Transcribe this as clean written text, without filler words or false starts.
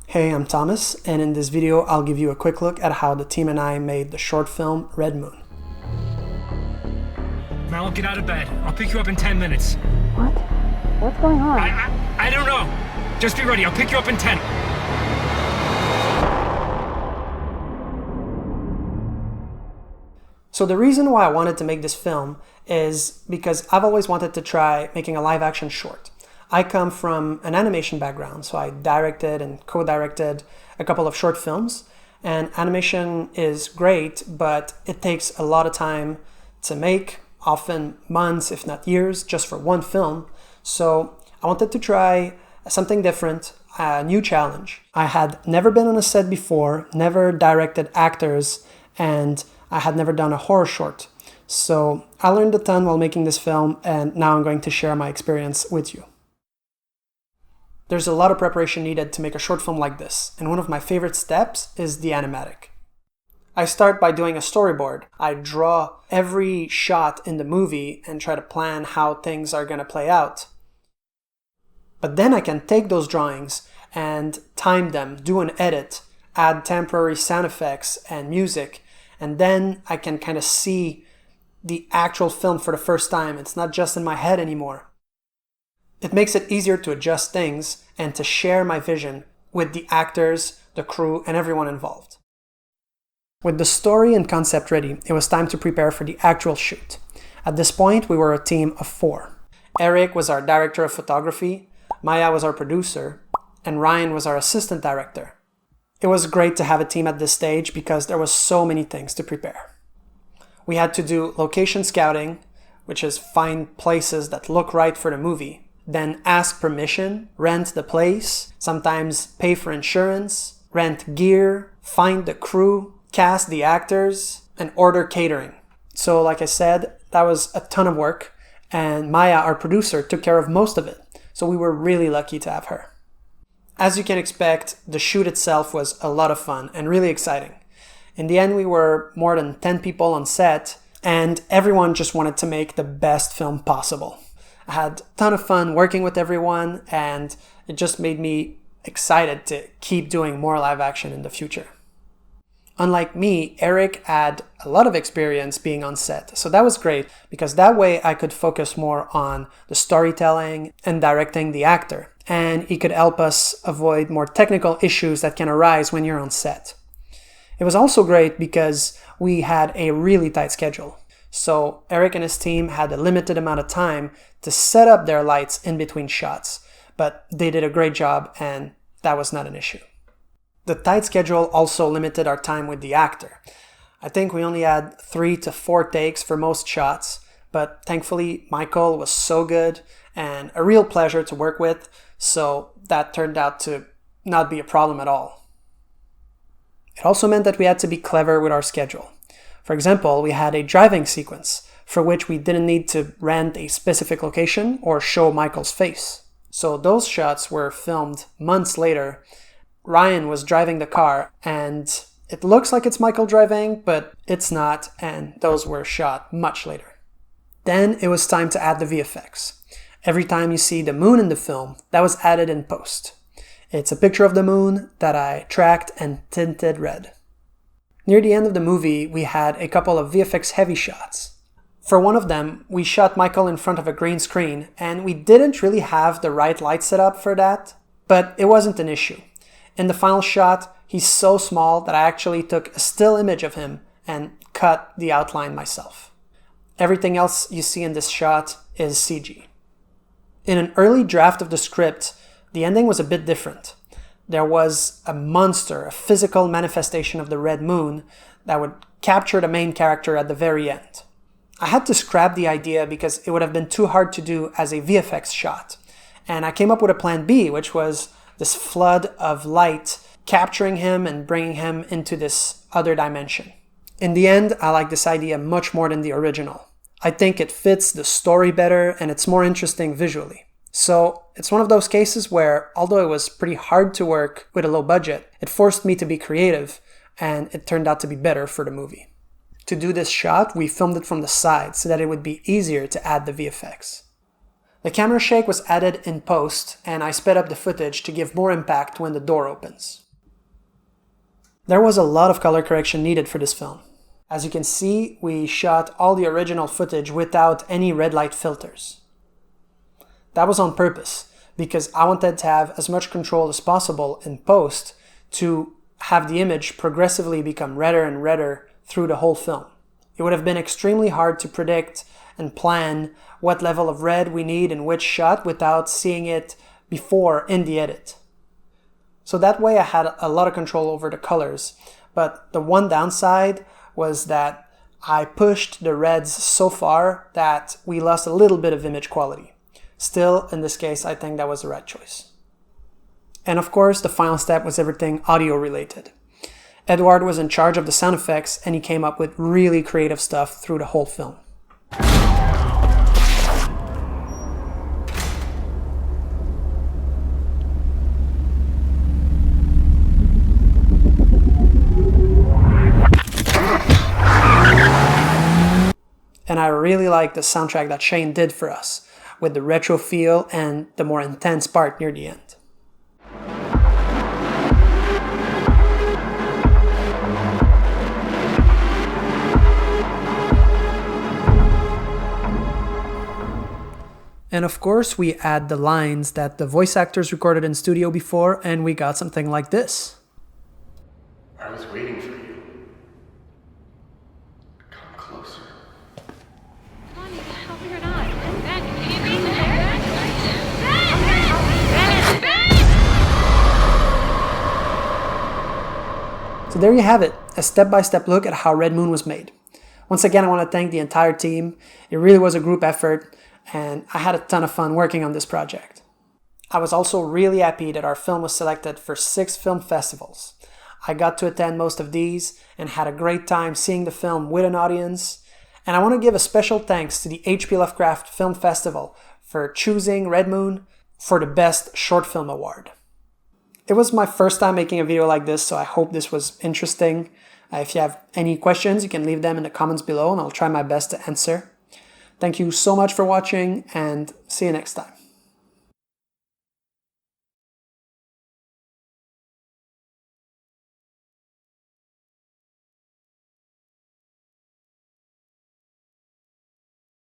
Hey, I'm Thomas, and in this video I'll give you a quick look at how the team and I made the short film Red Moon. Mal, get out of bed. I'll pick you up in 10 minutes. What? What's going on? I don't know. Just be ready. I'll pick you up in 10. So the reason why I wanted to make this film is because I've always wanted to try making a live action short. I come from an animation background, so I directed and co-directed a couple of short films, and animation is great, but it takes a lot of time to make, often months, if not years, just for one film. So I wanted to try something different, a new challenge. I had never been on a set before, never directed actors, and I had never done a horror short. So I learned a ton while making this film, and now I'm going to share my experience with you. There's a lot of preparation needed to make a short film like this, and one of my favorite steps is the animatic. I start by doing a storyboard. I draw every shot in the movie and try to plan how things are going to play out. But then I can take those drawings and time them, do an edit, add temporary sound effects and music, and then I can kind of see the actual film for the first time. It's not just in my head anymore. It makes it easier to adjust things and to share my vision with the actors, the crew, and everyone involved. With the story and concept ready, it was time to prepare for the actual shoot. At this point, we were a team of 4. Eric was our director of photography, Maya was our producer, and Ryan was our assistant director. It was great to have a team at this stage because there was so many things to prepare. We had to do location scouting, which is find places that look right for the movie, then ask permission, rent the place, sometimes pay for insurance, rent gear, find the crew, cast the actors, and order catering. So like I said, that was a ton of work, and Maya, our producer, took care of most of it. So we were really lucky to have her. As you can expect, the shoot itself was a lot of fun and really exciting. In the end, we were more than 10 people on set, and everyone just wanted to make the best film possible. I had a ton of fun working with everyone, and it just made me excited to keep doing more live action in the future. Unlike me, Eric had a lot of experience being on set, so that was great because that way I could focus more on the storytelling and directing the actor, and he could help us avoid more technical issues that can arise when you're on set. It was also great because we had a really tight schedule. So Eric and his team had a limited amount of time to set up their lights in between shots, but they did a great job and that was not an issue. The tight schedule also limited our time with the actor. I think we only had 3 to 4 takes for most shots, but thankfully Michael was so good and a real pleasure to work with, so that turned out to not be a problem at all. It also meant that we had to be clever with our schedule. For example, we had a driving sequence for which we didn't need to rent a specific location or show Michael's face. So those shots were filmed months later. Ryan was driving the car and it looks like it's Michael driving, but it's not, and those were shot much later. Then it was time to add the VFX. Every time you see the moon in the film, that was added in post. It's a picture of the moon that I tracked and tinted red. Near the end of the movie, we had a couple of VFX heavy shots. For one of them, we shot Michael in front of a green screen, and we didn't really have the right light setup for that, but it wasn't an issue. In the final shot, he's so small that I actually took a still image of him and cut the outline myself. Everything else you see in this shot is CG. In an early draft of the script, the ending was a bit different. There was a monster, a physical manifestation of the red moon that would capture the main character at the very end. I had to scrap the idea because it would have been too hard to do as a VFX shot. And I came up with a plan B, which was this flood of light capturing him and bringing him into this other dimension. In the end, I like this idea much more than the original. I think it fits the story better and it's more interesting visually. So it's one of those cases where, although it was pretty hard to work with a low budget, it forced me to be creative, and it turned out to be better for the movie. To do this shot, we filmed it from the side so that it would be easier to add the VFX. The camera shake was added in post, and I sped up the footage to give more impact when the door opens. There was a lot of color correction needed for this film. As you can see, we shot all the original footage without any red light filters. That was on purpose, because I wanted to have as much control as possible in post to have the image progressively become redder and redder through the whole film. It would have been extremely hard to predict and plan what level of red we need in which shot without seeing it before in the edit. So that way I had a lot of control over the colors, but the one downside was that I pushed the reds so far that we lost a little bit of image quality. Still, in this case, I think that was the right choice. And of course, the final step was everything audio related. Edward was in charge of the sound effects, and he came up with really creative stuff through the whole film. And I really like the soundtrack that Shane did for us, with the retro feel and the more intense part near the end. And of course, we add the lines that the voice actors recorded in studio before, and we got something like this. I was waiting for you. Come closer. Connie, help me or not. Ben, can you be there? So there you have it, a step-by-step look at how Red Moon was made. Once again, I want to thank the entire team. It really was a group effort, and I had a ton of fun working on this project. I was also really happy that our film was selected for 6 film festivals. I got to attend most of these and had a great time seeing the film with an audience. And I want to give a special thanks to the H.P. Lovecraft Film Festival for choosing Red Moon for the Best Short Film Award. It was my first time making a video like this, so I hope this was interesting. If you have any questions, you can leave them in the comments below and I'll try my best to answer. Thank you so much for watching, and see you next time.